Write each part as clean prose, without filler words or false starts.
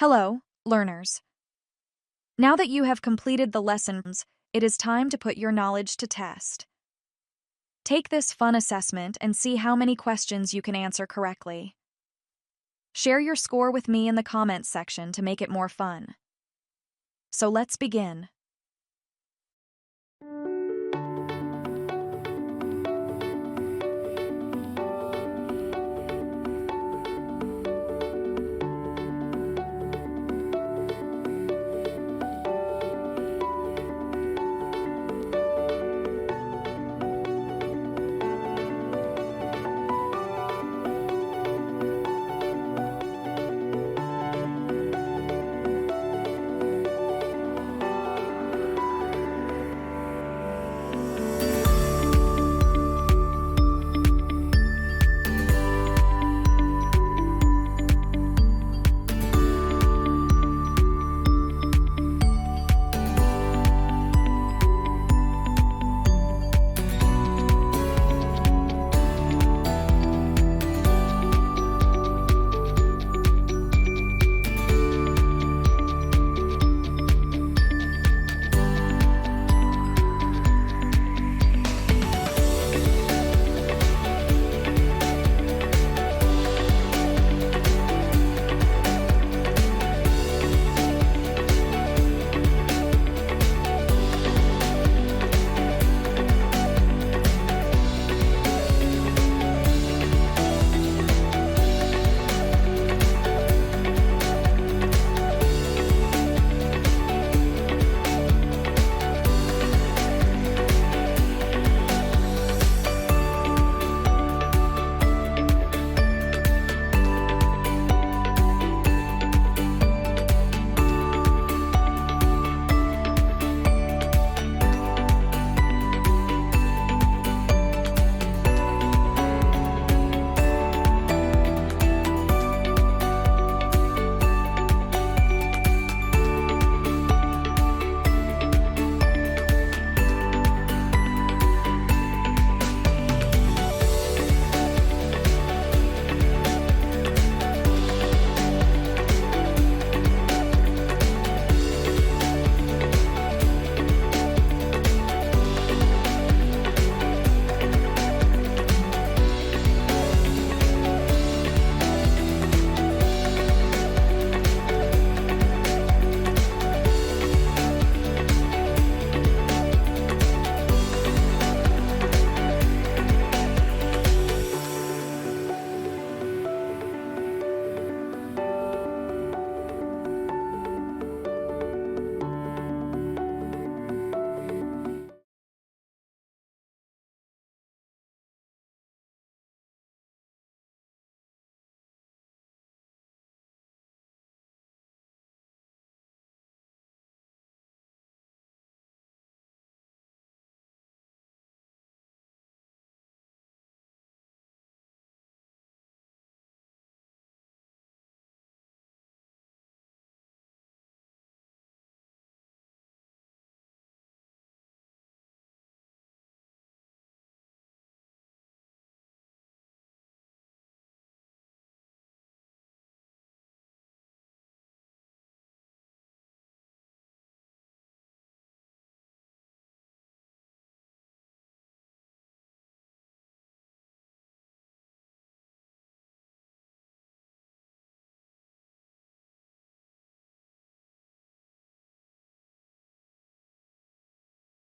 Hello, learners. Now that you have completed the lessons, it is time to put your knowledge to test. Take this fun assessment and see how many questions you can answer correctly. Share your score with me in the comments section to make it more fun. So let's begin.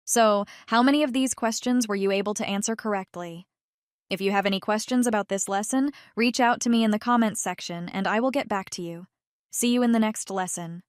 So, how many of these questions were you able to answer correctly? If you have any questions about this lesson, reach out to me in the comments section and I will get back to you. See you in the next lesson.